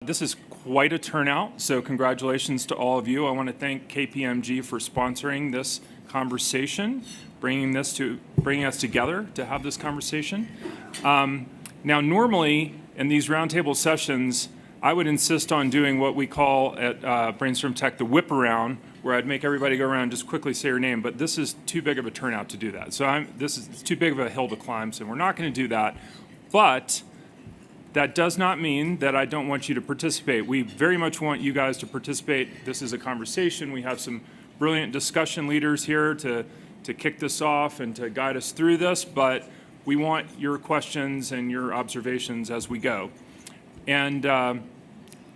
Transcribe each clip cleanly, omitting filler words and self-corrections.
This is quite a turnout, so congratulations to all of you. I want to thank Kpmg for sponsoring this conversation, bringing us together to have this conversation. Now, normally in these roundtable sessions, I would insist on doing what we call at Brainstorm Tech the whip around, where I'd make everybody go around and just quickly say your name, but this is too big of a turnout to do that. So it's too big of a hill to climb, so we're not going to do that. But that does not mean that I don't want you to participate. We very much want you guys to participate. This is a conversation. We have some brilliant discussion leaders here to kick this off and to guide us through this, but we want your questions and your observations as we go. And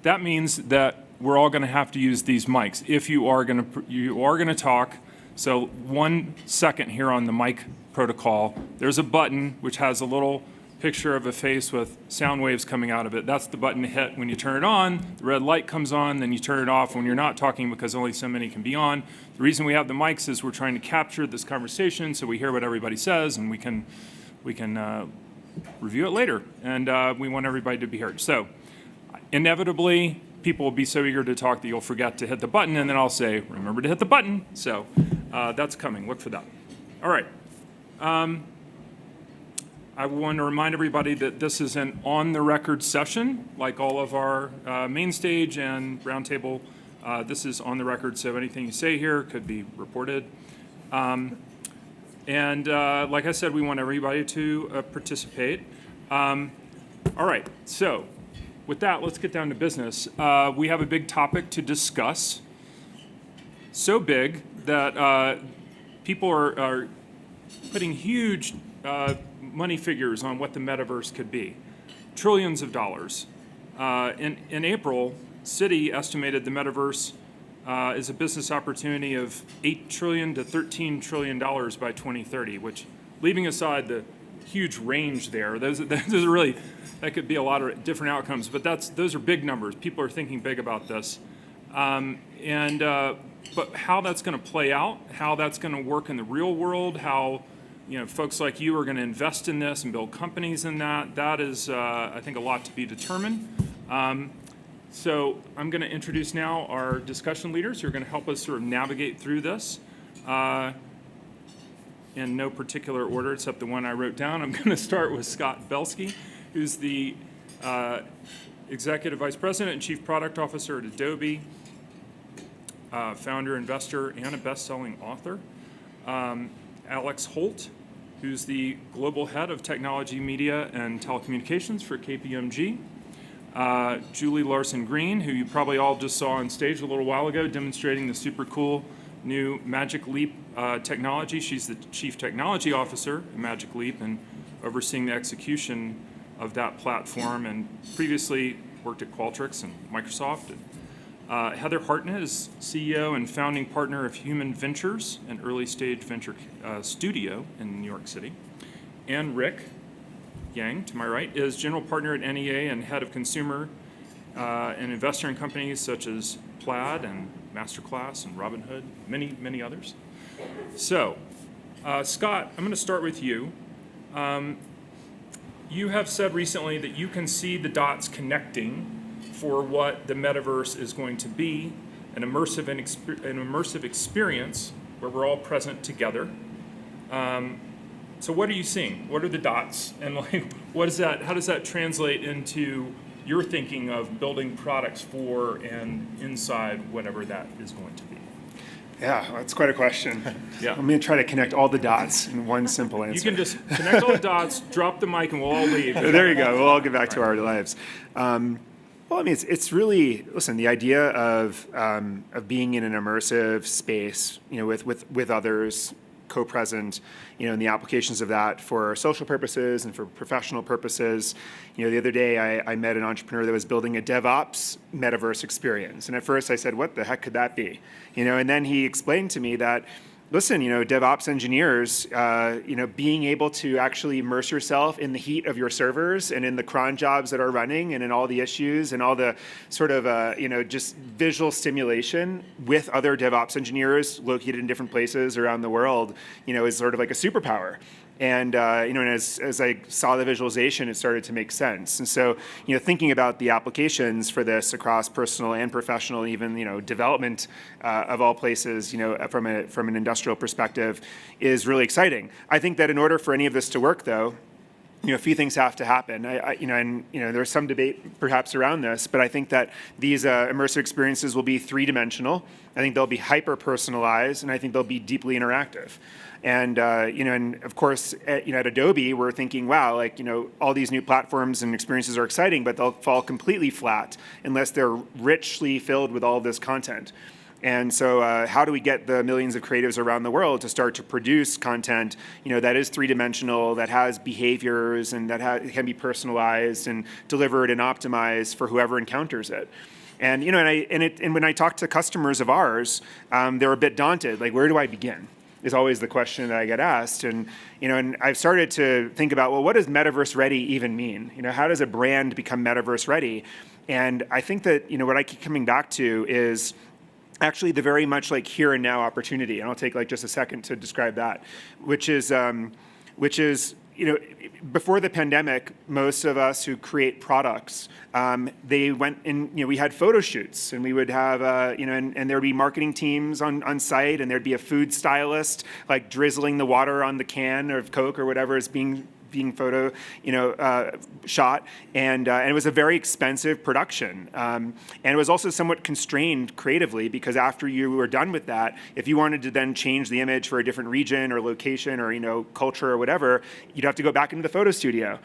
that means that we're all going to have to use these mics if you are going to talk. So 1 second here on the mic protocol. There's a button which has a little picture of a face with sound waves coming out of it. That's the button to hit when you turn it on. The red light comes on, then you turn it off when you're not talking because only so many can be on. The reason we have the mics is we're trying to capture this conversation so we hear what everybody says and we can review it later. And we want everybody to be heard. So inevitably, people will be so eager to talk that you'll forget to hit the button, and then I'll say, remember to hit the button. So that's coming. Look for that. All right. I want to remind everybody that this is an on-the-record session, like all of our main stage and roundtable. This is on the record, so anything you say here could be reported. And like I said, we want everybody to participate. All right, so with that, let's get down to business. We have a big topic to discuss, so big that people are putting huge money figures on what the metaverse could be. Trillions of dollars. In April, Citi estimated the metaverse is a business opportunity of $8 trillion to $13 trillion by 2030, which, leaving aside the huge range there, those are really, that could be a lot of different outcomes, but those are big numbers. People are thinking big about this. But how that's going to play out, how that's going to work in the real world, how folks like you are going to invest in this and build companies in that is, I think, a lot to be determined. So I'm going to introduce now our discussion leaders who are going to help us sort of navigate through this in no particular order except the one I wrote down. I'm going to start with Scott Belsky, who's the Executive Vice President and Chief Product Officer at Adobe, founder, investor, and a best-selling author. Alex Holt, who's the Global Head of Technology, Media, and Telecommunications for Kpmg. Julie Larson-Green, who you probably all just saw on stage a little while ago demonstrating the super cool new Magic Leap technology. She's the Chief Technology Officer at Magic Leap and overseeing the execution of that platform, and previously worked at Qualtrics and Microsoft. Heather Hartnett is CEO and founding partner of Human Ventures, an early-stage venture studio in New York City. And Rick Yang, to my right, is general partner at NEA and head of consumer and investor in companies such as Plaid and Masterclass and Robinhood, many, many others. So, Scott, I'm going to start with you. You have said recently that you can see the dots connecting for what the metaverse is going to be, an immersive experience where we're all present together. So what are you seeing? What are the dots? And what is that? How does that translate into your thinking of building products for and inside whatever that is going to be? Yeah, that's quite a question. Yeah. I'm going to try to connect all the dots in one simple answer. You can just connect all the dots, drop the mic, and we'll all leave. There you go. We'll all get back to our lives. Well, I mean, it's really, listen, the idea of being in an immersive space, with others, co-present, and the applications of that for social purposes and for professional purposes. The other day I met an entrepreneur that was building a DevOps metaverse experience. And at first I said, what the heck could that be? And then he explained to me that, listen, DevOps engineers, being able to actually immerse yourself in the heat of your servers and in the cron jobs that are running and in all the issues and all the sort of, just visual stimulation with other DevOps engineers located in different places around the world, is sort of like a superpower. And and as I saw the visualization, it started to make sense. And so thinking about the applications for this across personal and professional, even development of all places, from an industrial perspective, is really exciting. I think that in order for any of this to work, though, a few things have to happen. There's some debate perhaps around this, but I think that these immersive experiences will be three-dimensional. I think they'll be hyper-personalized, and I think they'll be deeply interactive. And and of course, at Adobe, we're thinking, wow, all these new platforms and experiences are exciting, but they'll fall completely flat unless they're richly filled with all of this content. And so how do we get the millions of creatives around the world to start to produce content, that is three-dimensional, that has behaviors, and that can be personalized and delivered and optimized for whoever encounters it? And and when I talk to customers of ours, they're a bit daunted. Like, where do I begin? Is always the question that I get asked. And and I've started to think about, well, what does metaverse ready even mean? How does a brand become metaverse ready? And I think that what I keep coming back to is actually the very much here and now opportunity. And I'll take just a second to describe that, which is before the pandemic, most of us who create products, they went in, we had photo shoots, and we would have, and there'd be marketing teams on site, and there'd be a food stylist drizzling the water on the can of Coke or whatever is being photo, shot, and it was a very expensive production, and it was also somewhat constrained creatively, because after you were done with that, if you wanted to then change the image for a different region or location or culture or whatever, you'd have to go back into the photo studio.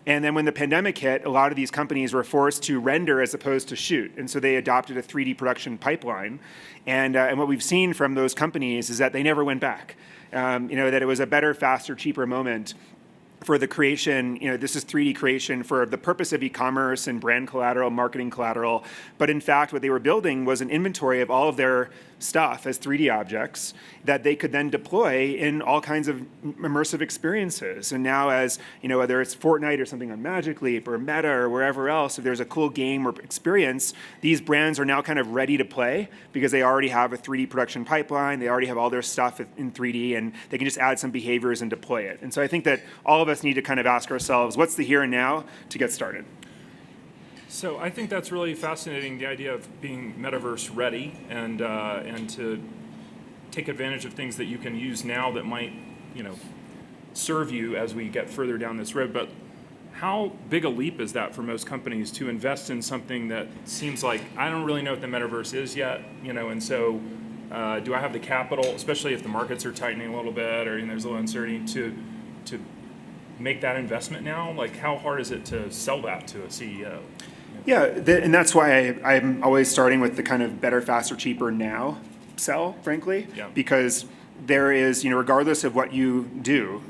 And then when the pandemic hit, a lot of these companies were forced to render as opposed to shoot, and so they adopted a 3D production pipeline. And what we've seen from those companies is that they never went back. That it was a better, faster, cheaper moment for the creation. This is 3D creation for the purpose of e-commerce and brand collateral, marketing collateral. But in fact, what they were building was an inventory of all of their stuff as 3D objects that they could then deploy in all kinds of immersive experiences. And now, as whether it's Fortnite or something on Magic Leap or Meta or wherever else, if there's a cool game or experience, these brands are now kind of ready to play because they already have a 3D production pipeline, they already have all their stuff in 3D, and they can just add some behaviors and deploy it. And so I think that all of us need to kind of ask ourselves, what's the here and now to get started? So I think that's really fascinating, the idea of being metaverse ready and to take advantage of things that you can use now that might, serve you as we get further down this road. But how big a leap is that for most companies to invest in something that seems like, I don't really know what the metaverse is yet, and so do I have the capital, especially if the markets are tightening a little bit or there's a little uncertainty, to make that investment now? How hard is it to sell that to a CEO? Yeah, and that's why I'm always starting with the kind of better, faster, cheaper now sell, frankly, because there is, regardless of what you do,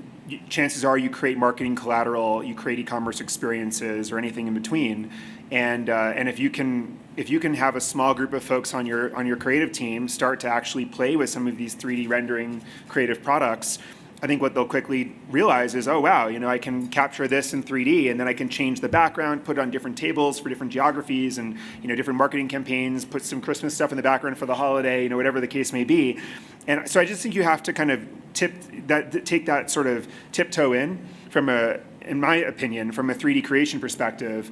chances are you create marketing collateral, you create e-commerce experiences, or anything in between, and if you can have a small group of folks on your creative team start to actually play with some of these 3D rendering creative products, I think what they'll quickly realize is, oh wow, I can capture this in 3D, and then I can change the background, put it on different tables for different geographies and different marketing campaigns, put some Christmas stuff in the background for the holiday, whatever the case may be. And so I just think you have to kind of take that sort of tiptoe in my opinion, from a 3D creation perspective,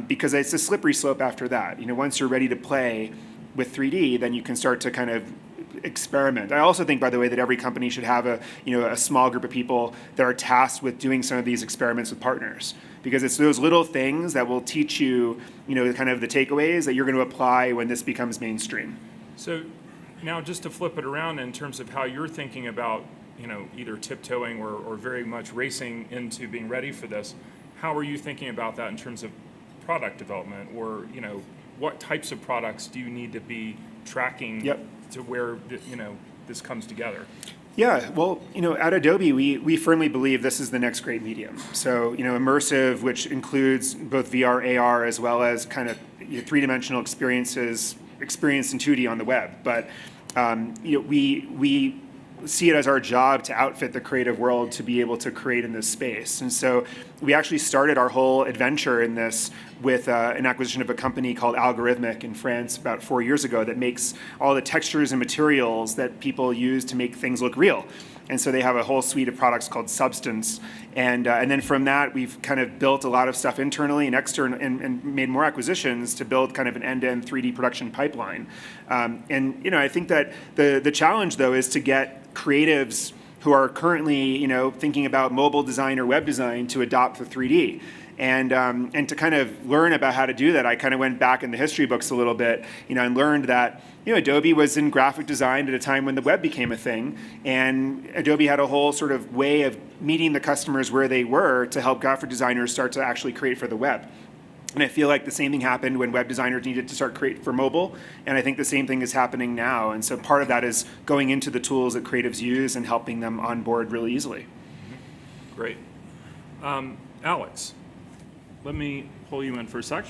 because it's a slippery slope after that. Once you're ready to play with 3D, then you can start to kind of experiment. I also think, by the way, that every company should have a small group of people that are tasked with doing some of these experiments with partners, because it's those little things that will teach you, kind of the takeaways that you're going to apply when this becomes mainstream. So now, just to flip it around in terms of how you're thinking about, either tiptoeing or very much racing into being ready for this, how are you thinking about that in terms of product development, or what types of products do you need to be tracking to where this comes together? Yeah, well, at Adobe, we firmly believe this is the next great medium. So, immersive, which includes both VR, AR, as well as kind of three-dimensional experiences experienced in 2D on the web. But we see it as our job to outfit the creative world to be able to create in this space. And so we actually started our whole adventure in this with an acquisition of a company called Algorithmic in France about 4 years ago that makes all the textures and materials that people use to make things look real. And so they have a whole suite of products called Substance. And then from that, we've kind of built a lot of stuff internally and external and made more acquisitions to build kind of an end-to-end 3D production pipeline. And I think that the challenge, though, is to get creatives who are currently thinking about mobile design or web design to adopt the 3D. And to kind of learn about how to do that, I kind of went back in the history books a little bit, and learned that Adobe was in graphic design at a time when the web became a thing, and Adobe had a whole sort of way of meeting the customers where they were to help graphic designers start to actually create for the web. And I feel like the same thing happened when web designers needed to start create for mobile, and I think the same thing is happening now. And so part of that is going into the tools that creatives use and helping them onboard really easily. Great. Alex, let me pull you in for a sec.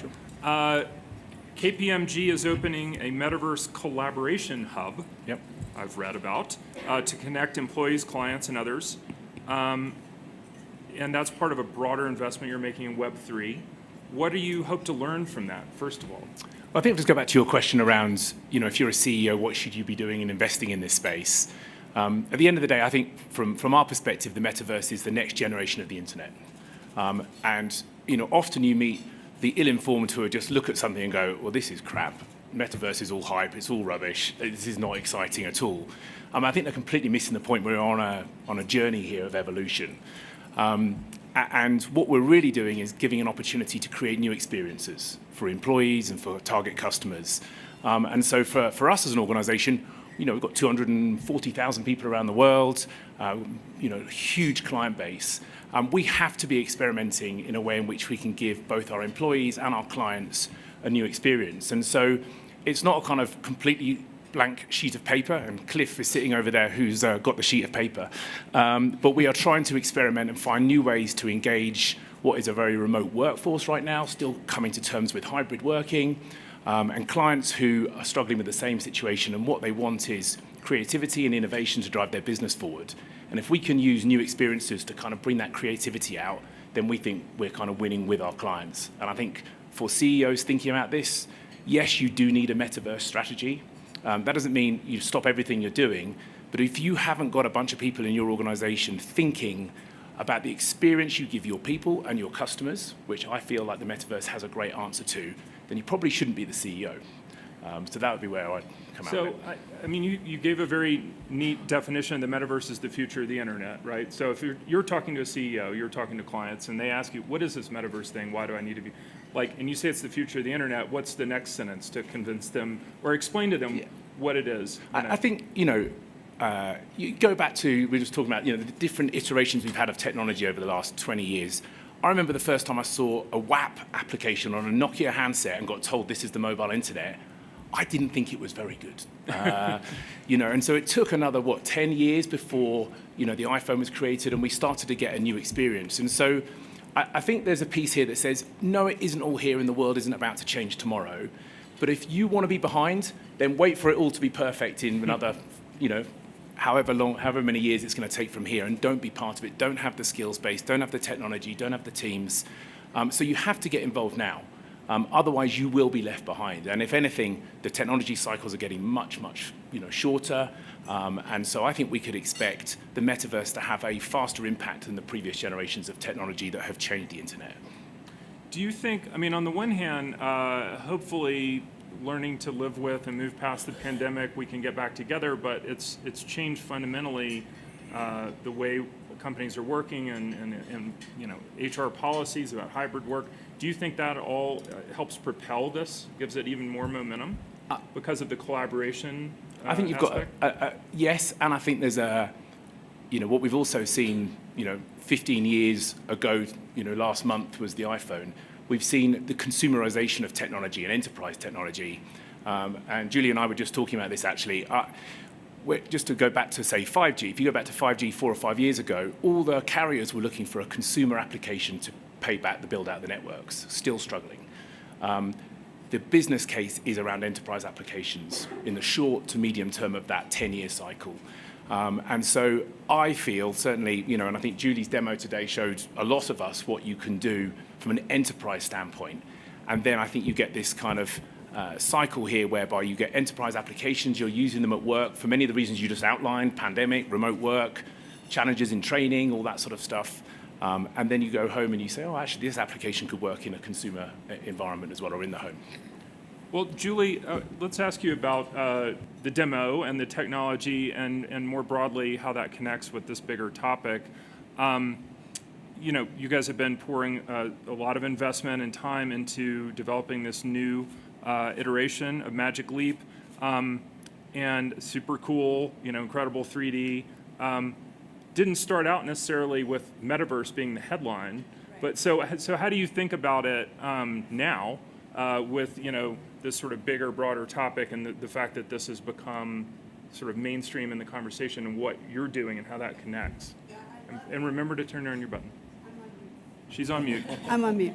Kpmg is opening a Metaverse collaboration hub, Yep. I've read about, to connect employees, clients, and others. And that's part of a broader investment you're making in Web3. What do you hope to learn from that, first of all? Well, I think I'll just go back to your question around, if you're a CEO, what should you be doing in investing in this space? At the end of the day, I think from our perspective, the Metaverse is the next generation of the internet. And often you meet the ill-informed who just look at something and go, well, this is crap. Metaverse is all hype. It's all rubbish. This is not exciting at all. I think they're completely missing the point. We're on a journey here of evolution. And what we're really doing is giving an opportunity to create new experiences for employees and for target customers. And so for us as an organization, we've got 240,000 people around the world, huge client base. We have to be experimenting in a way in which we can give both our employees and our clients a new experience. And so it's not a kind of completely blank sheet of paper, and Cliff is sitting over there who's got the sheet of paper. But we are trying to experiment and find new ways to engage what is a very remote workforce right now, still coming to terms with hybrid working, and clients who are struggling with the same situation, and what they want is creativity and innovation to drive their business forward. And if we can use new experiences to kind of bring that creativity out, then we think we're kind of winning with our clients. And I think for CEOs thinking about this, yes, you do need a Metaverse strategy. That doesn't mean you stop everything you're doing, but if you haven't got a bunch of people in your organization thinking about the experience you give your people and your customers, which I feel like the Metaverse has a great answer to, then you probably shouldn't be the CEO. So that would be where I'd come out. So, I mean, you gave a very neat definition. The Metaverse is the future of the internet, right? So if you're talking to a CEO, you're talking to clients, and they ask you, what is this Metaverse thing? Why do I need to be, and you say it's the future of the internet, what's the next sentence to convince them or explain to them what it is? I think, you go back to, we were just talking about, the different iterations we've had of technology over the last 20 years. I remember the first time I saw a WAP application on a Nokia handset and got told this is the mobile internet. I didn't think it was very good, and so it took another 10 years before the iPhone was created, and we started to get a new experience. And so I think there's a piece here that says, no, it isn't all here, and the world isn't about to change tomorrow. But if you want to be behind, then wait for it all to be perfect in another, however many years it's going to take from here, and don't be part of it. Don't have the skills base, don't have the technology, don't have the teams. So you have to get involved now. Otherwise, you will be left behind. And if anything, the technology cycles are getting much, much shorter. And so I think we could expect the Metaverse to have a faster impact than the previous generations of technology that have changed the internet. Do you think, on the one hand, hopefully learning to live with and move past the pandemic, we can get back together, but it's changed fundamentally the way companies are working and HR policies about hybrid work. Do you think that all helps propel this, gives it even more momentum because of the collaboration I think you've aspect? got yes, and I think there's what we've also seen, 15 years ago, last month was the iPhone. We've seen the consumerization of technology and enterprise technology. And Julie and I were just talking about this actually. Just to go back to, say, 5G, if you go back to 5G 4 or 5 years ago, all the carriers were looking for a consumer application to pay back the build out of the networks, still struggling. The business case is around enterprise applications in the short to medium term of that 10-year cycle. And so I feel certainly, and I think Julie's demo today showed a lot of us what you can do from an enterprise standpoint. And then I think you get this kind of cycle here whereby you get enterprise applications, you're using them at work for many of the reasons you just outlined, pandemic, remote work, challenges in training, all that sort of stuff. And then you go home and you say, oh, actually, this application could work in a consumer environment as well, or in the home. Well, Julie, let's ask you about the demo and the technology and more broadly how that connects with this bigger topic. You guys have been pouring a lot of investment and time into developing this new iteration of Magic Leap, and super cool, incredible 3D. Didn't start out necessarily with Metaverse being the headline, but so how do you think about it now with this sort of bigger, broader topic and the fact that this has become sort of mainstream in the conversation and what you're doing and how that connects? And remember to turn on your button. She's on mute. I'm on mute.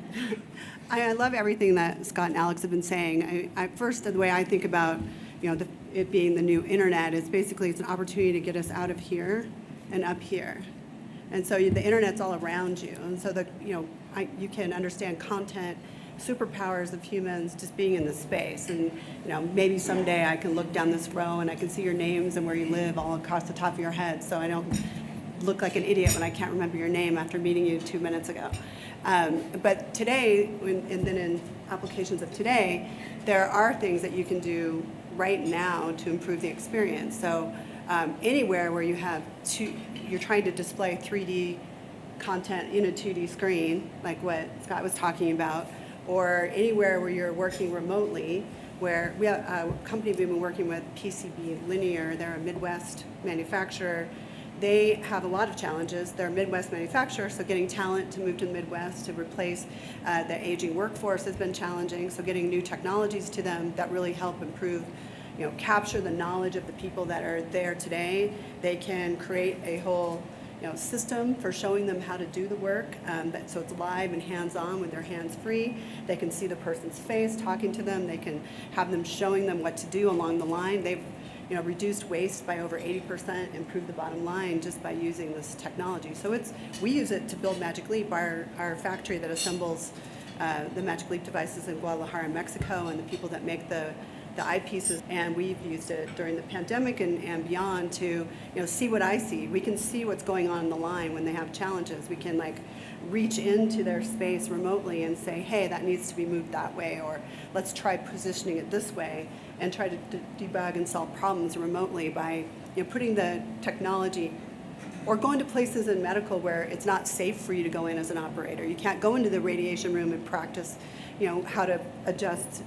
I love everything that Scott and Alex have been saying. First, the way I think about it being the new internet is basically it's an opportunity to get us out of here and up here. And so the internet's all around you. And so you can understand content, superpowers of humans just being in the space. And maybe someday I can look down this row and I can see your names and where you live all across the top of your head, so I don't look like an idiot when I can't remember your name after meeting you 2 minutes ago. But today, and then in applications of today, there are things that you can do right now to improve the experience. So anywhere where you're trying to display 3D content in a 2D screen, like what Scott was talking about, or anywhere where you're working remotely, where we have a company we've been working with, PCB Linear, they're a Midwest manufacturer. They have a lot of challenges. They're a Midwest manufacturer, so getting talent to move to the Midwest to replace the aging workforce has been challenging. So getting new technologies to them that really help improve, capture the knowledge of the people that are there today. They can create a whole system for showing them how to do the work, so it's live and hands-on with their hands free. They can see the person's face, talking to them. They can have them showing them what to do along the line. They've reduced waste by over 80%, improved the bottom line just by using this technology. So we use it to build Magic Leap, our factory that assembles the Magic Leap devices in Guadalajara, Mexico, and the people that make the eyepieces. And we've used it during the pandemic and beyond to see what I see. We can see what's going on in the line when they have challenges. We can reach into their space remotely and say, hey, that needs to be moved that way, or let's try positioning it this way, and try to debug and solve problems remotely by putting the technology, or going to places in medical where it's not safe for you to go in as an operator. You can't go into the radiation room and practice how to adjust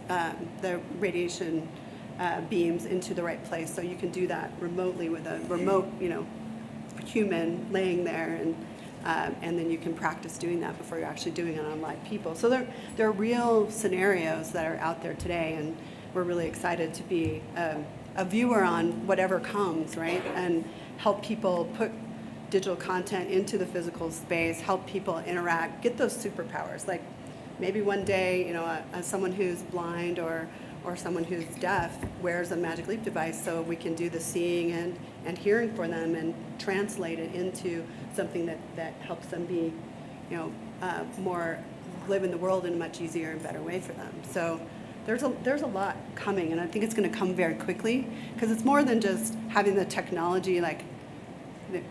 the radiation beams into the right place. So you can do that remotely with a remote human laying there, and then you can practice doing that before you're actually doing it on live people. So there are real scenarios that are out there today, and we're really excited to be a viewer on whatever comes, right? And help people put digital content into the physical space, help people interact, get those superpowers. Like maybe one day, someone who's blind or someone who's deaf wears a Magic Leap device, so we can do the seeing and hearing for them and translate it into something that helps them be, more live in the world in a much easier and better way for them. So there's a lot coming, and I think it's going to come very quickly, because it's more than just having the technology.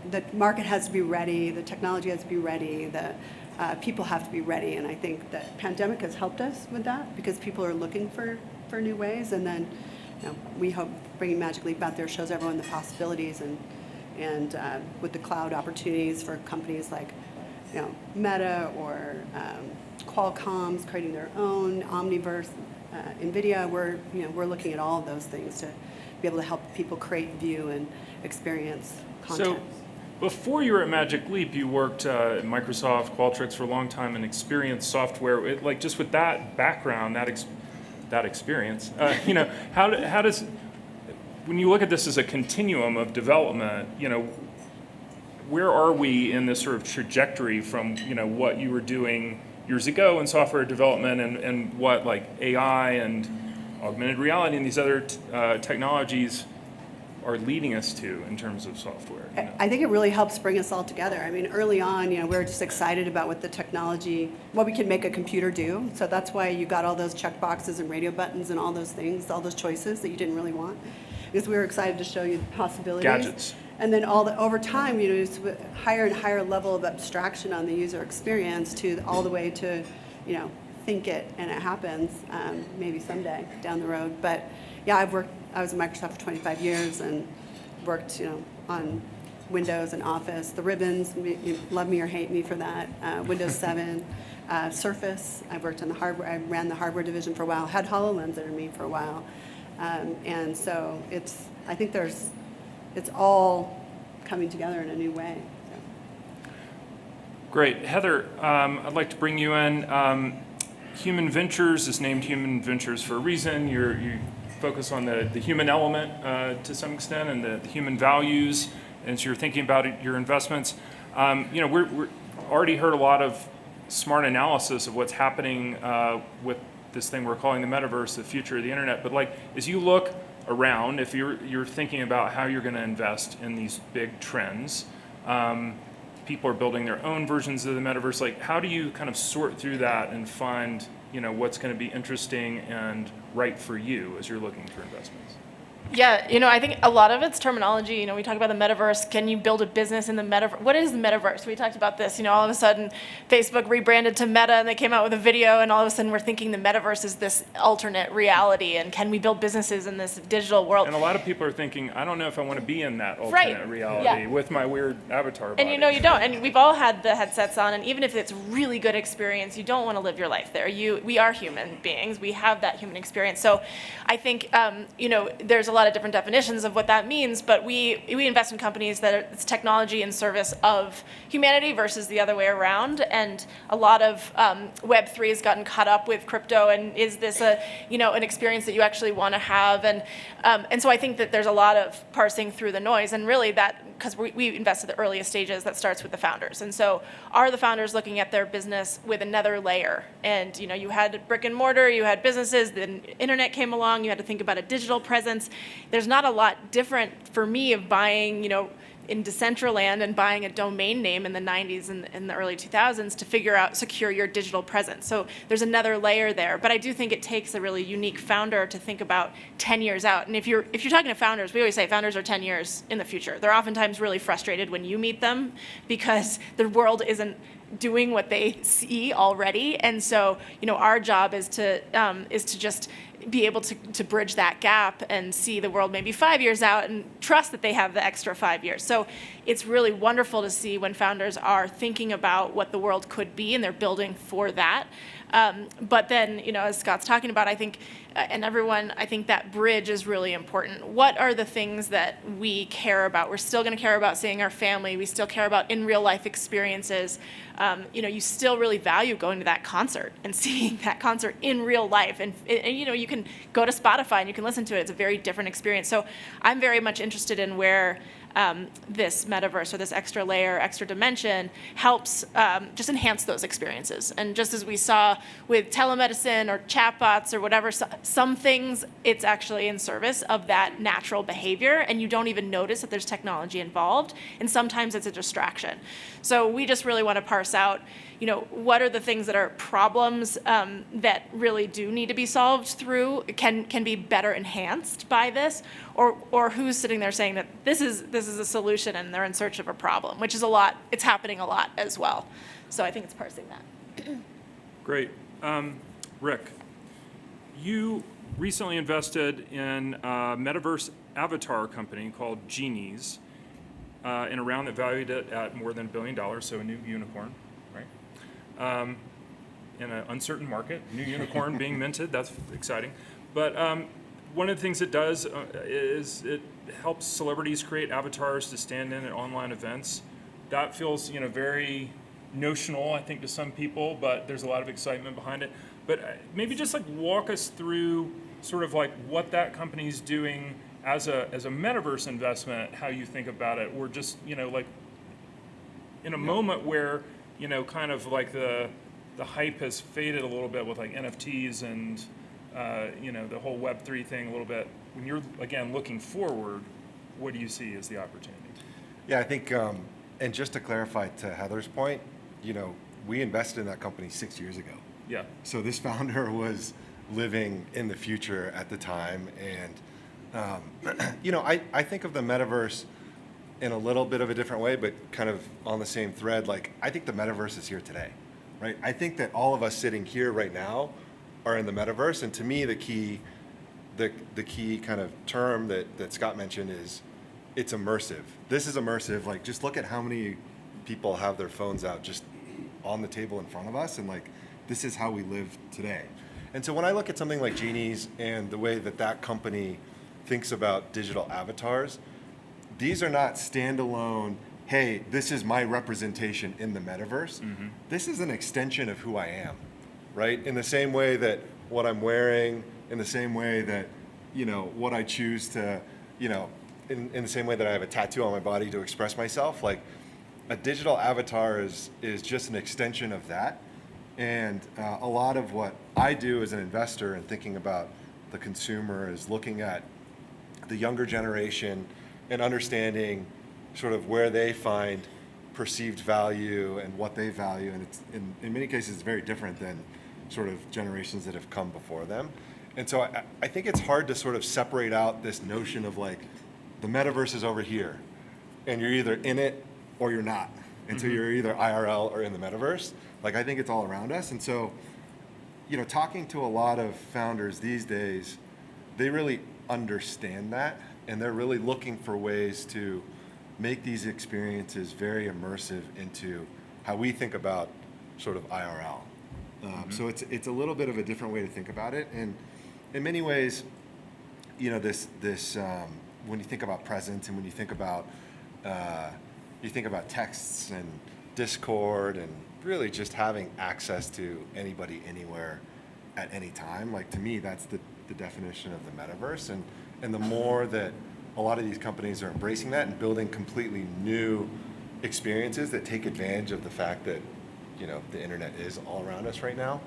The market has to be ready, the technology has to be ready, the people have to be ready, and I think the pandemic has helped us with that, because people are looking for new ways, and then we hope bringing Magic Leap out there shows everyone the possibilities, and with the cloud opportunities for companies like Meta or Qualcomm's creating their own Omniverse, NVIDIA, we're looking at all of those things to be able to help people create, view, and experience content. So before you were at Magic Leap, you worked at Microsoft, Qualtrics for a long time and experienced software. Just with that background, that experience, how does, when you look at this as a continuum of development, where are we in this sort of trajectory from what you were doing years ago in software development and what AI and augmented reality and these other technologies are leading us to in terms of software. You know? I think it really helps bring us all together. I mean, early on, we were just excited about what the technology, what we can make a computer do. So that's why you got all those check boxes and radio buttons and all those things, all those choices that you didn't really want. Because we were excited to show you the possibilities. Gadgets. And then over time, it's higher and higher level of abstraction on the user experience to all the way to, think it and it happens, maybe someday down the road. But yeah, I was at Microsoft for 25 years and worked, on Windows and Office. The ribbons, you love me or hate me for that. Windows 7, Surface. I worked on the hardware. I ran the hardware division for a while. Had HoloLens under me for a while, and so I think it's all coming together in a new way. So. Great. Heather, I'd like to bring you in. Human Ventures is named Human Ventures for a reason. You focus on the human element to some extent and the human values as you're thinking about your investments. We're already heard a lot of smart analysis of what's happening with this thing we're calling the metaverse, the future of the internet. But as you look around, if you're thinking about how you're going to invest in these big trends, people are building their own versions of the metaverse. How do you kind of sort through that and find, what's going to be interesting and right for you as you're looking for investments? Yeah, I think a lot of it's terminology. We talk about the metaverse. Can you build a business in the metaverse? What is the metaverse? We talked about this. All of a sudden, Facebook rebranded to Meta, and they came out with a video, and all of a sudden, we're thinking the metaverse is this alternate reality, and can we build businesses in this digital world? And a lot of people are thinking, I don't know if I want to be in that alternate reality with my weird avatar body. And you don't. And we've all had the headsets on, and even if it's really good experience, you don't want to live your life there. We are human beings. We have that human experience. So I think, there's a lot of different definitions of what that means, but we invest in companies that it's technology in service of humanity versus the other way around. And a lot of Web3 has gotten caught up with crypto, and is this an experience that you actually want to have? And so I think that there's a lot of parsing through the noise, and really that, because we invest at the earliest stages, that starts with the founders. And so are the founders looking at their business with another layer? And you had brick and mortar, you had businesses, then internet came along, you had to think about a digital presence. There's not a lot different for me of buying, in Decentraland and buying a domain name in the 90s and in the early 2000s to figure out, secure your digital presence. So there's another layer there. But I do think it takes a really unique founder to think about 10 years out. And if you're talking to founders, we always say founders are 10 years in the future. They're oftentimes really frustrated when you meet them because the world isn't doing what they see already. And so, our job is to just be able to bridge that gap and see the world maybe 5 years out and trust that they have the extra 5 years. So it's really wonderful to see when founders are thinking about what the world could be and they're building for that. But then, as Scott's talking about, I think, and everyone, I think that bridge is really important. What are the things that we care about? We're still going to care about seeing our family. We still care about in real life experiences. You still really value going to that concert and seeing that concert in real life. And you can go to Spotify and you can listen to it. It's a very different experience. So I'm very much interested in where this metaverse or this extra layer, extra dimension helps just enhance those experiences. And just as we saw with telemedicine or chatbots or whatever, some things it's actually in service of that natural behavior, and you don't even notice that there's technology involved. And sometimes it's a distraction. So we just really want to parse out, what are the things that are problems that really do need to be solved through, can be better enhanced by this, or who's sitting there saying that this is a solution and they're in search of a problem, which is a lot. It's happening a lot as well. So I think it's parsing that. Great. Rick, you recently invested in a metaverse avatar company called Genies in a round that valued it at more than $1 billion, so a new unicorn, right? In an uncertain market, new unicorn being minted, that's exciting. But one of the things it does is it helps celebrities create avatars to stand in at online events. That feels, very notional, I think, to some people, but there's a lot of excitement behind it. But maybe just walk us through sort of what that company's doing as a metaverse investment, how you think about it, or just, in a moment where, kind of the hype has faded a little bit with NFTs and, the whole Web3 thing a little bit. When you're, again, looking forward, what do you see as the opportunity? Yeah, I think, and just to clarify to Heather's point, we invested in that company 6 years ago. Yeah. So this founder was living in the future at the time. And, I think of the metaverse in a little bit of a different way, but kind of on the same thread. Like, I think the metaverse is here today, right? I think that all of us sitting here right now are in the metaverse. And to me, the key kind of term that Scott mentioned is it's immersive. This is immersive. Like, just look at how many people have their phones out just on the table in front of us. And like, this is how we live today. And so when I look at something like Genie's and the way that company thinks about digital avatars, these are not standalone, hey, this is my representation in the metaverse. Mm-hmm. This is an extension of who I am, right? In the same way that what I'm wearing, in the same way that, what I choose to, in the same way that I have a tattoo on my body to express myself, like a digital avatar is just an extension of that. And a lot of what I do as an investor and thinking about the consumer is looking at the younger generation and understanding sort of where they find perceived value and what they value. And it's in many cases, it's very different than sort of generations that have come before them. And so I think it's hard to sort of separate out this notion of like, the metaverse is over here, and you're either in it or you're not. And so you're either IRL or in the metaverse. Like, I think it's all around us. And so, talking to a lot of founders these days, they really understand that, and they're really looking for ways to make these experiences very immersive into how we think about sort of IRL. So it's a little bit of a different way to think about it. And in many ways, this when you think about presence and when you think about texts and Discord and really just having access to anybody anywhere at any time, like, to me, that's the definition of the metaverse. And the more that a lot of these companies are embracing that and building completely new experiences that take advantage of the fact that the internet is all around us right now,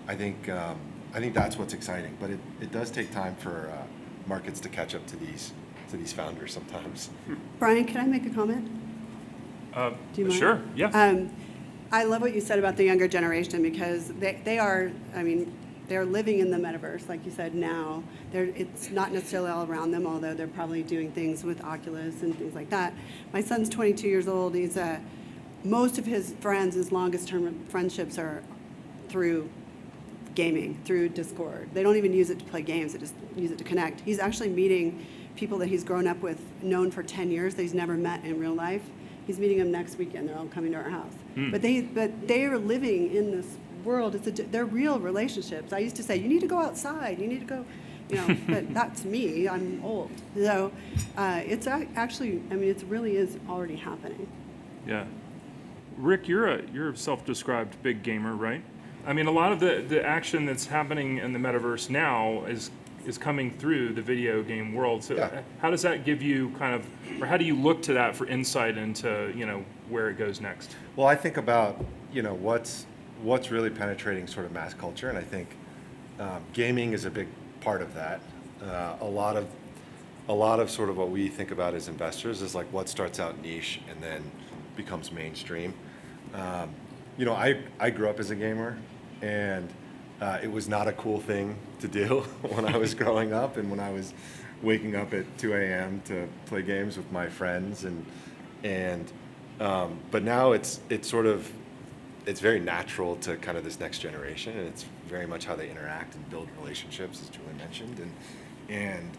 I think that's what's exciting. But it does take time for markets to catch up to these founders sometimes. Brian, can I make a comment? Do you mind? Sure, yeah. I love what you said about the younger generation, because they're living in the metaverse, like you said, now. It's not necessarily all around them, although they're probably doing things with Oculus and things like that. My son's 22 years old. Most of his friends, his longest term friendships are through gaming, through Discord. They don't even use it to play games, they just use it to connect. He's actually meeting people that he's grown up with, known for 10 years, that he's never met in real life. He's meeting them next weekend. They're all coming to our house. But they are living in this world. They're real relationships. I used to say, you need to go outside. You need to go, but that's me. I'm old. So it's actually, it really is already happening. Yeah. Rick, you're a self-described big gamer, right? A lot of the action that's happening in the metaverse now is coming through the video game world. So Yeah. How does that give you or how do you look to that for insight into, where it goes next? Well, I think about what's really penetrating sort of mass culture, and I think gaming is a big part of that. A lot of sort of what we think about as investors is like what starts out niche and then becomes mainstream. I grew up as a gamer, and it was not a cool thing to do when I was growing up and when I was waking up at 2 a.m. to play games with my friends, but now it's very natural to kind of this next generation, and it's very much how they interact and build relationships, as Julie mentioned, and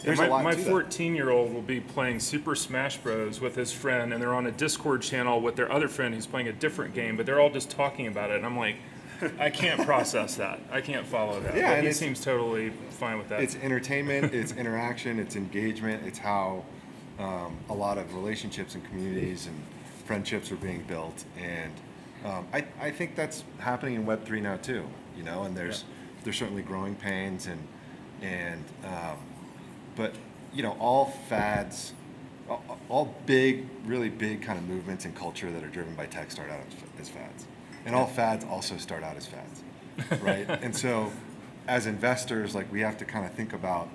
there's a lot my to that. 14-year-old will be playing Super Smash Bros. With his friend, and they're on a Discord channel with their other friend who's playing a different game, but they're all just talking about it, and I'm like, I can't process that. I can't follow that. Yeah, but and he seems totally fine with that. It's entertainment, it's interaction, it's engagement, it's how a lot of relationships and communities and friendships are being built, and I think that's happening in Web3 now too. And there's certainly growing pains but all fads, all big, really big kind of movements in culture that are driven by tech start out as fads. And all fads also start out as fads, right? And so as investors, like, we have to kind of think about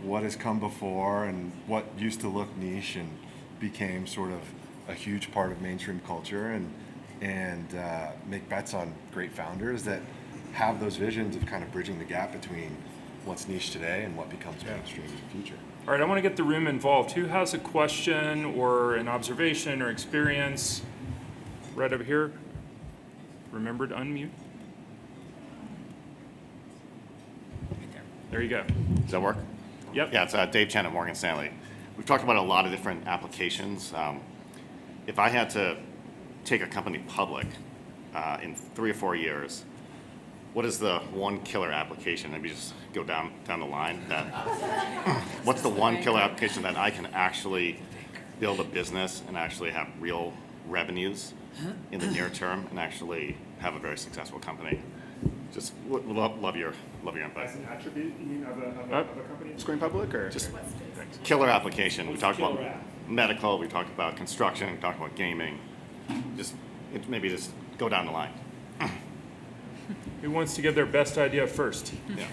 what has come before and what used to look niche and became sort of a huge part of mainstream culture, and make bets on great founders that have those visions of kind of bridging the gap between what's niche today and what becomes mainstream in the future. All right, I want to get the room involved. Who has a question or an observation or experience? Right over here. Remember to unmute. There you go. Does that work? Yep. Yeah, it's Dave Chen at Morgan Stanley. We've talked about a lot of different applications. If I had to take a company public in 3 or 4 years, what is the one killer application? Maybe just go down the line. What's the one killer application that I can actually build a business and actually have real revenues in the near term and actually have a very successful company? Just would love your input. As an attribute, you mean, of a company that's going public, or? Just killer application. We talked about medical, we talked about construction, we talked about gaming. Maybe just go down the line. Who wants to give their best idea first? Yeah.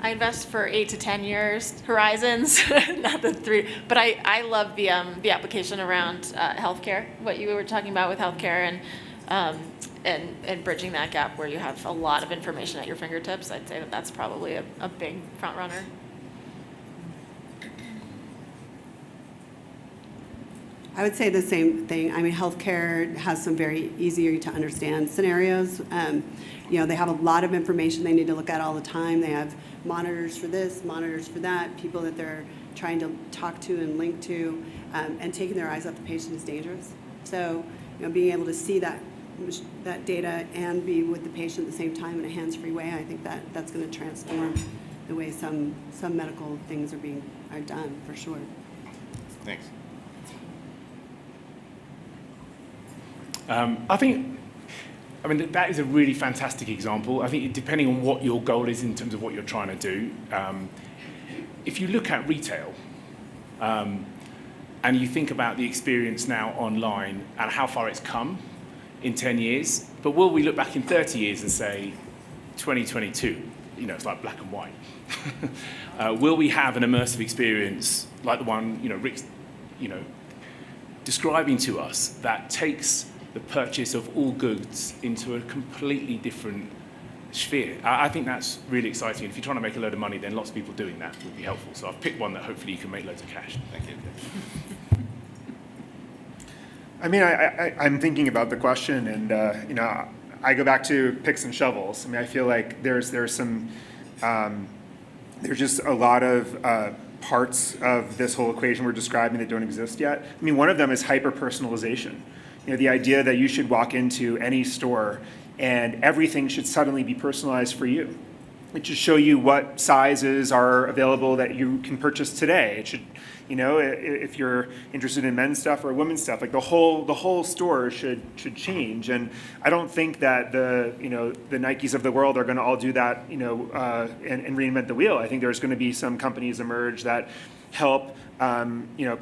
I invest for 8 to 10 years horizons, not the 3. But I love the application around healthcare. What you were talking about with healthcare and bridging that gap where you have a lot of information at your fingertips. I'd say that's probably a big front runner. I would say the same thing. I mean, healthcare has some very easier to understand scenarios. They have a lot of information they need to look at all the time. They have monitors for this, monitors for that, people that they're trying to talk to and link to, and taking their eyes off the patient is dangerous. So, being able to see that data and be with the patient at the same time in a hands-free way, I think that's going to transform the way some medical things are done, for sure. Thanks. I mean, that is a really fantastic example. I think depending on what your goal is in terms of what you're trying to do, if you look at retail and you think about the experience now online and how far it's come in 10 years, but will we look back in 30 years and say 2022, it's like black and white? Will we have an immersive experience like the one, Rick's, describing to us that takes the purchase of all goods into a completely different sphere? I think that's really exciting. If you're trying to make a load of money, then lots of people doing that would be helpful. So I've picked one that hopefully you can make loads of cash. Thank you. I mean, I'm thinking about the question, and I go back to picks and shovels. I mean, I feel like there's just a lot of parts of this whole equation we're describing that don't exist yet. I mean, one of them is hyper-personalization. The idea that you should walk into any store and everything should suddenly be personalized for you. It should show you what sizes are available that you can purchase today. It should, if you're interested in men's stuff or women's stuff, like the whole store should change. And I don't think that the Nikes of the world are going to all do that, and reinvent the wheel. I think there's going to be some companies emerge that help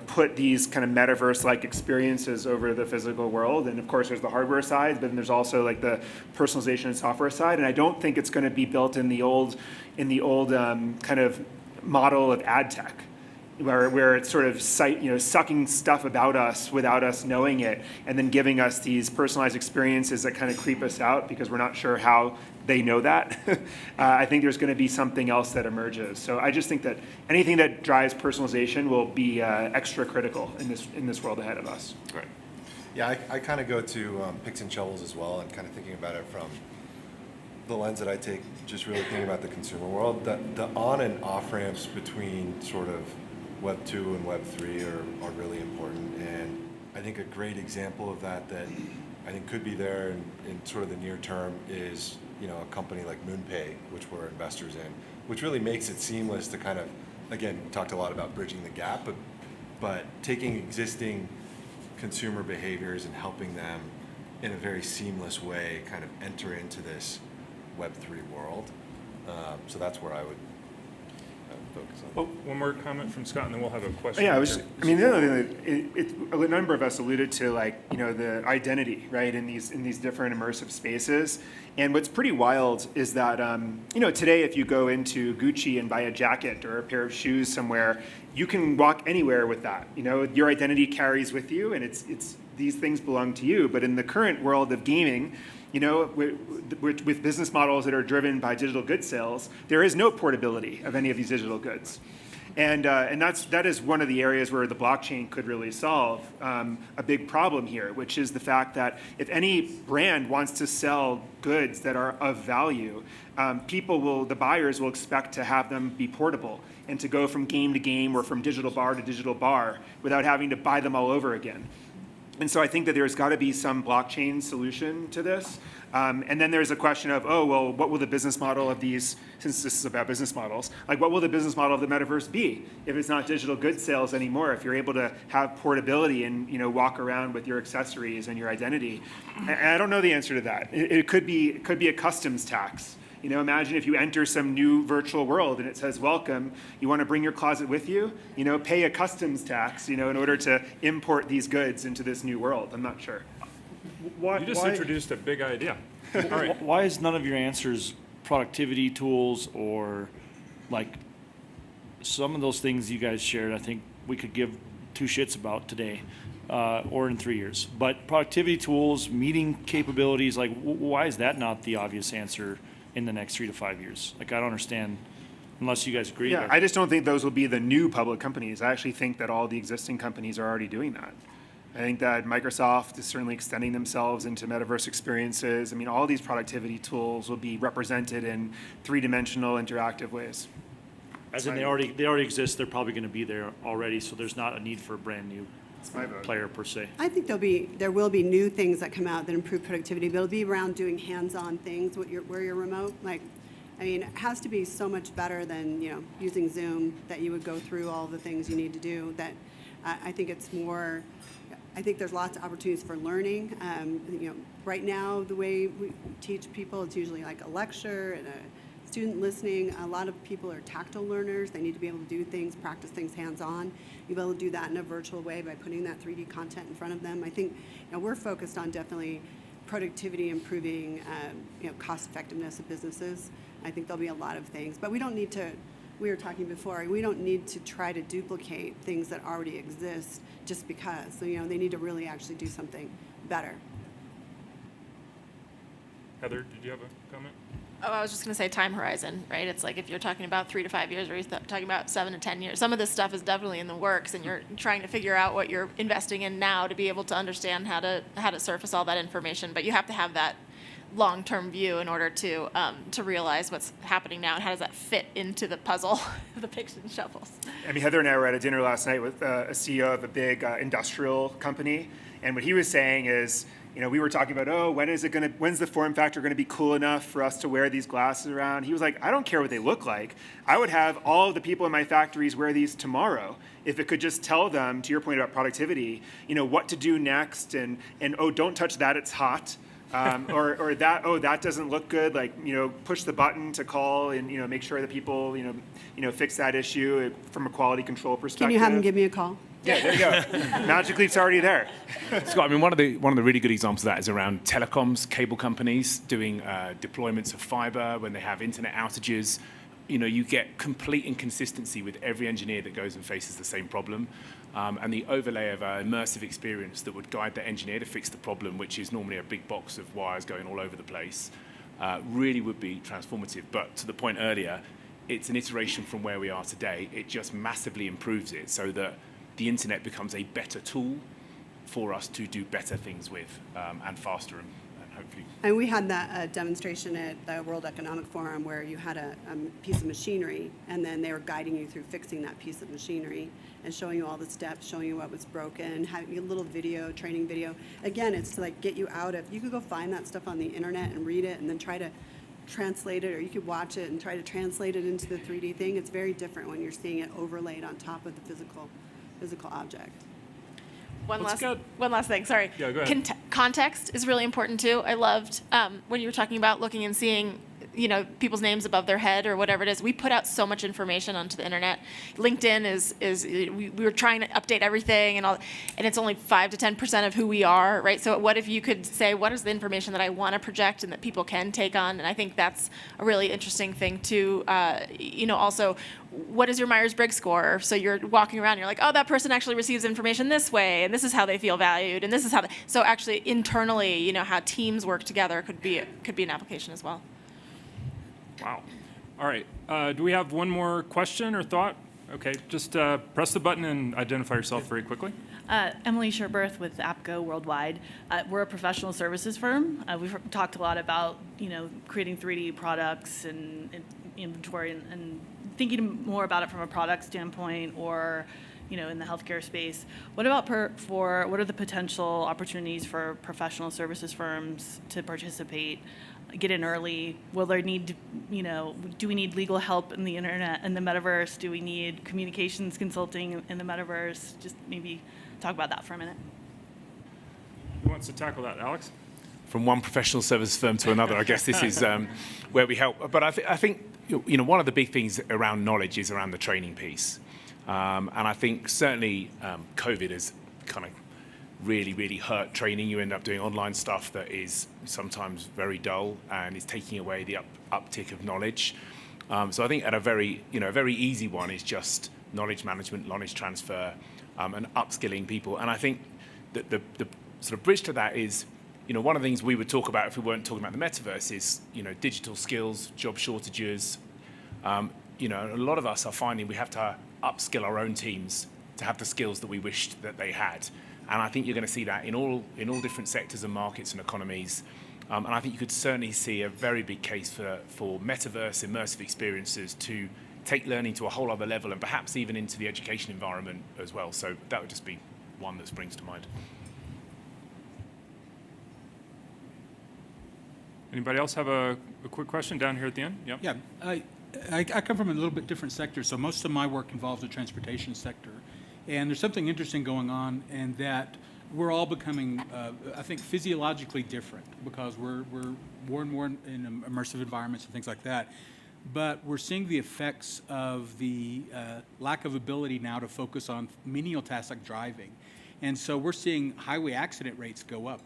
put these kind of metaverse-like experiences over the physical world. And of course, there's the hardware side, but then there's also like the personalization and software side. And I don't think it's going to be built in the old kind of model of ad tech, where it's sort of sucking stuff about us without us knowing it, and then giving us these personalized experiences that kind of creep us out because we're not sure how they know that. I think there's going to be something else that emerges. So I just think that anything that drives personalization will be extra critical in this world ahead of us. Great. Yeah, I kind of go to picks and shovels as well, and kind of thinking about it from the lens that I take, just really thinking about the consumer world. The on and off ramps between sort of Web 2 and Web 3 are really important. And I think a great example of that I think could be there in sort of the near term is a company like MoonPay, which we're investors in, which really makes it seamless to kind of, again, we talked a lot about bridging the gap, but taking existing consumer behaviors and helping them in a very seamless way kind of enter into this Web3 world. So that's where I focus on. Oh, one more comment from Scott, and then we'll have a question. Yeah, here. the other thing that a number of us alluded to, like, the identity, right, in these different immersive spaces. And what's pretty wild is that, today if you go into Gucci and buy a jacket or a pair of shoes somewhere, you can walk anywhere with that. Your identity carries with you, and it's these things belong to you. But in the current world of gaming, with business models that are driven by digital goods sales, there is no portability of any of these digital goods. And that is one of the areas where the blockchain could really solve a big problem here, which is the fact that if any brand wants to sell goods that are of value, the buyers will expect to have them be portable and to go from game to game or from digital bar to digital bar without having to buy them all over again. And so I think that there's got to be some blockchain solution to this. And then there's a question of, what will the business model of these, since this is about business models, like what will the business model of the metaverse be if it's not digital goods sales anymore, if you're able to have portability and walk around with your accessories and your identity? And I don't know the answer to that. It could be a customs tax. Imagine if you enter some new virtual world and it says, welcome, you want to bring your closet with you? Pay a customs tax, in order to import these goods into this new world. I'm not sure. You just introduced a big idea. All right. Why is none of your answers productivity tools or like some of those things you guys shared? I think we could give two shits about today or in 3 years. But productivity tools, meeting capabilities, like why is that not the obvious answer in the next 3 to 5 years? Like I don't understand, unless you guys agree. Yeah, I just don't think those will be the new public companies. I actually think that all the existing companies are already doing that. I think that Microsoft is certainly extending themselves into metaverse experiences. I mean, all these productivity tools will be represented in three-dimensional interactive ways. As in they already exist, they're probably going to be there already, so there's not a need for a brand new That's my vote. player per se. I think there will be new things that come out that improve productivity, but it'll be around doing hands-on things where you're remote. It has to be so much better than using Zoom, that you would go through all the things you need to do. That I think it's more. I think there's lots of opportunities for learning. Right now the way we teach people, it's usually like a lecture and a student listening. A lot of people are tactile learners. They need to be able to do things, practice things hands-on. You'll be able to do that in a virtual way by putting that 3D content in front of them. I think we're focused on definitely productivity, improving cost effectiveness of businesses. I think there'll be a lot of things, but we don't need to. We were talking before, we don't need to try to duplicate things that already exist just because. So, they need to really actually do something better. Heather, did you have a comment? Oh, I was just going to say time horizon, right? It's like if you're talking about 3 to 5 years or you're talking about 7 to 10 years, some of this stuff is definitely in the works, and you're trying to figure out what you're investing in now to be able to understand how to surface all that information. But you have to have that long-term view in order to realize what's happening now and how does that fit into the puzzle, the picks and shovels. I mean, Heather and I were at a dinner last night with a CEO of a big industrial company, and what he was saying is, we were talking about, when's the form factor going to be cool enough for us to wear these glasses around? He was like, I don't care what they look like. I would have all of the people in my factories wear these tomorrow if it could just tell them, to your point about productivity, what to do next, and don't touch that, it's hot. Or that doesn't look good. Like, push the button to call and make sure that people fix that issue from a quality control perspective. Can you have them give me a call? Yeah, there you go. Magically, it's already there. Scott, one of the really good examples of that is around telecoms, cable companies doing deployments of fiber when they have internet outages. You get complete inconsistency with every engineer that goes and faces the same problem. And the overlay of an immersive experience that would guide the engineer to fix the problem, which is normally a big box of wires going all over the place, really would be transformative. But to the point earlier, it's an iteration from where we are today. It just massively improves it so that the internet becomes a better tool for us to do better things with and faster and hopefully. And we had that demonstration at the World Economic Forum where you had a piece of machinery, and then they were guiding you through fixing that piece of machinery and showing you all the steps, showing you what was broken, having a little video, training video. Again, it's to get you out of, you could go find that stuff on the internet and read it and then try to translate it, or you could watch it and try to translate it into the 3D thing. It's very different when you're seeing it overlaid on top of the physical object. One Let's last thing, sorry. Yeah, go ahead. Context is really important too. I loved when you were talking about looking and seeing people's names above their head or whatever it is. We put out so much information onto the internet. LinkedIn we were trying to update everything and it's only 5 to 10% of who we are, right? So what if you could say, what is the information that I want to project and that people can take on? And I think that's a really interesting thing too. Also, what is your Myers-Briggs score? So you're walking around, you're like, oh, that person actually receives information this way, and this is how they feel valued, and this is how. So actually, internally, how teams work together could be an application as well. Wow. All right. Do we have one more question or thought? Okay, just press the button and identify yourself very quickly. Emily Sherberth with APCO Worldwide. We're a professional services firm. We've talked a lot about, creating 3D products and inventory and thinking more about it from a product standpoint or, in the healthcare space. What about what are the potential opportunities for professional services firms to participate, get in early? Will there need, do we need legal help in the internet, in the metaverse? Do we need communications consulting in the metaverse? Just maybe talk about that for a minute. Who wants to tackle that, Alex? From one professional service firm to another, I guess this is where we help. But I think one of the big things around knowledge is around the training piece. And I think certainly COVID has kind of really, really hurt training. You end up doing online stuff that is sometimes very dull and is taking away the uptick of knowledge. So I think at a very easy one is just knowledge management, knowledge transfer, and upskilling people. And I think that the sort of bridge to that is, one of the things we would talk about if we weren't talking about the metaverse is, digital skills, job shortages. A lot of us are finding we have to upskill our own teams to have the skills that we wished that they had. And I think you're going to see that in all different sectors and markets and economies. And I think you could certainly see a very big case for metaverse immersive experiences to take learning to a whole other level and perhaps even into the education environment as well. So that would just be one that springs to mind. Anybody else have a quick question down here at the end? Yep. Yeah, I come from a little bit different sector, so most of my work involves the transportation sector. And there's something interesting going on in that we're all becoming, I think, physiologically different because we're more and more in immersive environments and things like that. But we're seeing the effects of the lack of ability now to focus on menial tasks like driving. And so we're seeing highway accident rates go up,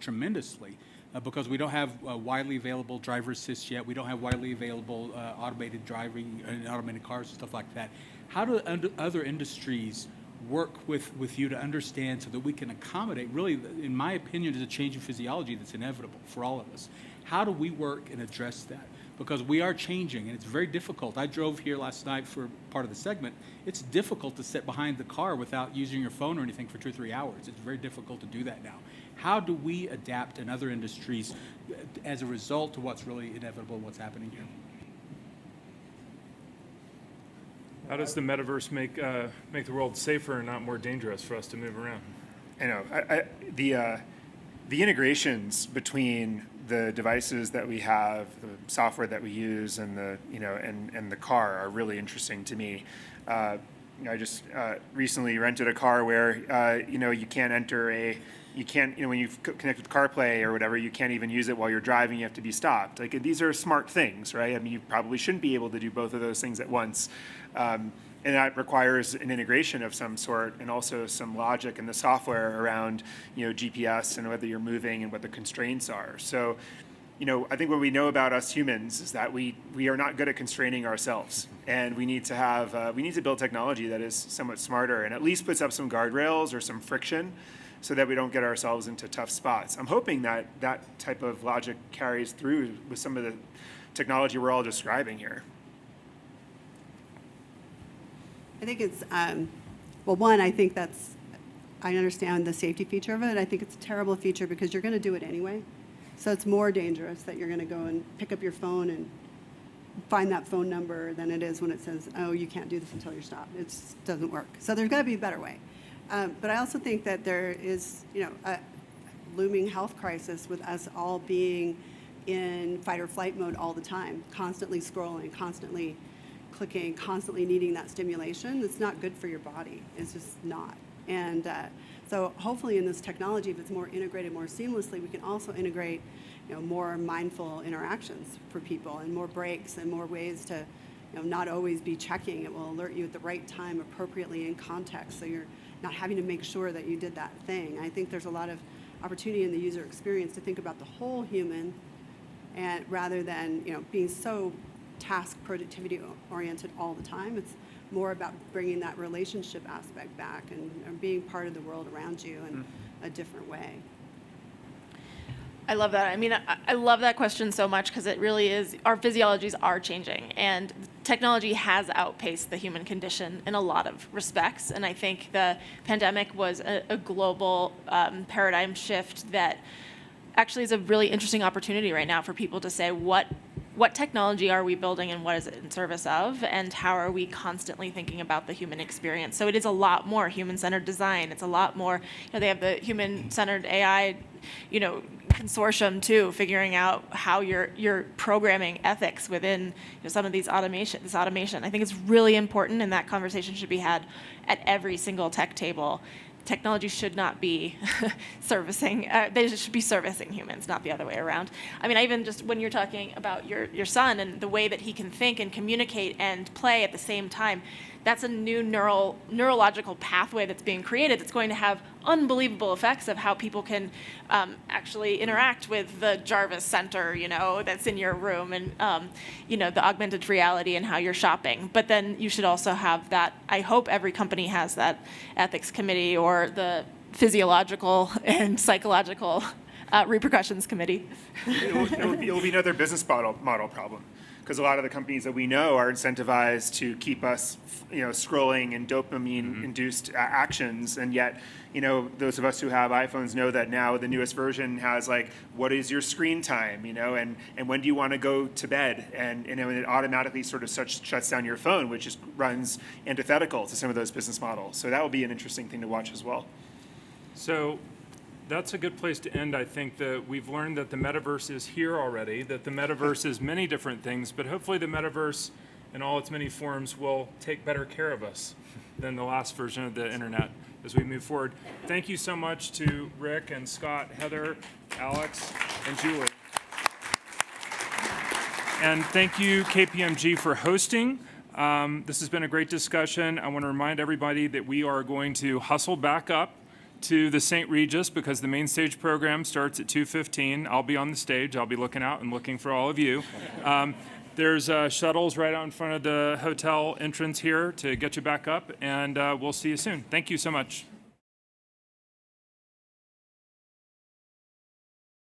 tremendously. Because we don't have widely available driver assist yet. We don't have widely available automated driving and automated cars and stuff like that. How do other industries work with you to understand so that we can accommodate, really, in my opinion, is a change in physiology that's inevitable for all of us. How do we work and address that? Because we are changing, and it's very difficult. I drove here last night for part of the segment. It's difficult to sit behind the car without using your phone or anything for 2 or 3 hours. It's very difficult to do that now. How do we adapt in other industries as a result of what's really inevitable and what's happening here? How does the metaverse make the world safer and not more dangerous for us to move around? I know. The integrations between the devices that we have, the software that we use, and the car are really interesting to me. I just recently rented a car where you can't enter when you connect with CarPlay or whatever, you can't even use it while you're driving. You have to be stopped. Like, these are smart things, right? I mean, you probably shouldn't be able to do both of those things at once. And that requires an integration of some sort and also some logic in the software around, GPS and whether you're moving and what the constraints are. So, I think what we know about us humans is that we are not good at constraining ourselves, and we need to build technology that is somewhat smarter and at least puts up some guardrails or some friction so that we don't get ourselves into tough spots. I'm hoping that that type of logic carries through with some of the technology we're all describing here. I think it's, one, I think I understand the safety feature of it. I think it's a terrible feature because you're going to do it anyway. So it's more dangerous that you're going to go and pick up your phone and find that phone number than it is when it says, oh, you can't do this until you're stopped. It doesn't work. So there's got to be a better way. But I also think that there is, a looming health crisis with us all being in fight or flight mode all the time, constantly scrolling, constantly clicking, constantly needing that stimulation. It's not good for your body. It's just not. And So hopefully in this technology, if it's more integrated more seamlessly, we can also integrate more mindful interactions for people and more breaks and more ways to not always be checking. It will alert you at the right time appropriately in context, so you're not having to make sure that you did that thing. I think there's a lot of opportunity in the user experience to think about the whole human, and rather than being so task productivity oriented all the time. It's more about bringing that relationship aspect back and being part of the world around you in a different way. I love that. I mean, I love that question so much because it really is, our physiologies are changing, and technology has outpaced the human condition in a lot of respects. And I think the pandemic was a global paradigm shift that actually is a really interesting opportunity right now for people to say, what technology are we building and what is it in service of, and how are we constantly thinking about the human experience? So it is a lot more human-centered design. It's a lot more, they have the human-centered AI, consortium too, figuring out how you're programming ethics within some of this automation. I think it's really important, and that conversation should be had at every single tech table. Technology should not be servicing, they should be servicing humans, not the other way around. I mean, even just when you're talking about your son and the way that he can think and communicate and play at the same time, that's a new neurological pathway that's being created that's going to have unbelievable effects of how people can actually interact with the Jarvis Center, that's in your room, and the augmented reality and how you're shopping. But then you should also have that. I hope every company has that ethics committee or the physiological and psychological repercussions committee. It will be another business model problem, because a lot of the companies that we know are incentivized to keep us, scrolling and dopamine-induced actions, and yet, those of us who have iPhones know that now the newest version has what is your screen time, and when do you want to go to bed, and it automatically sort of shuts down your phone, which just runs antithetical to some of those business models. So that will be an interesting thing to watch as well. So that's a good place to end. I think that we've learned that the metaverse is here already, that the metaverse is many different things, but hopefully the metaverse in all its many forms will take better care of us than the last version of the internet as we move forward. Thank you so much to Rick and Scott, Heather, Alex, and Julie. And thank you, KPMG, for hosting. This has been a great discussion. I want to remind everybody that we are going to hustle back up to the St. Regis because the main stage program starts at 2:15. I'll be on the stage. I'll be looking out and looking for all of you. There's shuttles right out in front of the hotel entrance here to get you back up, and we'll see you soon. Thank you so much.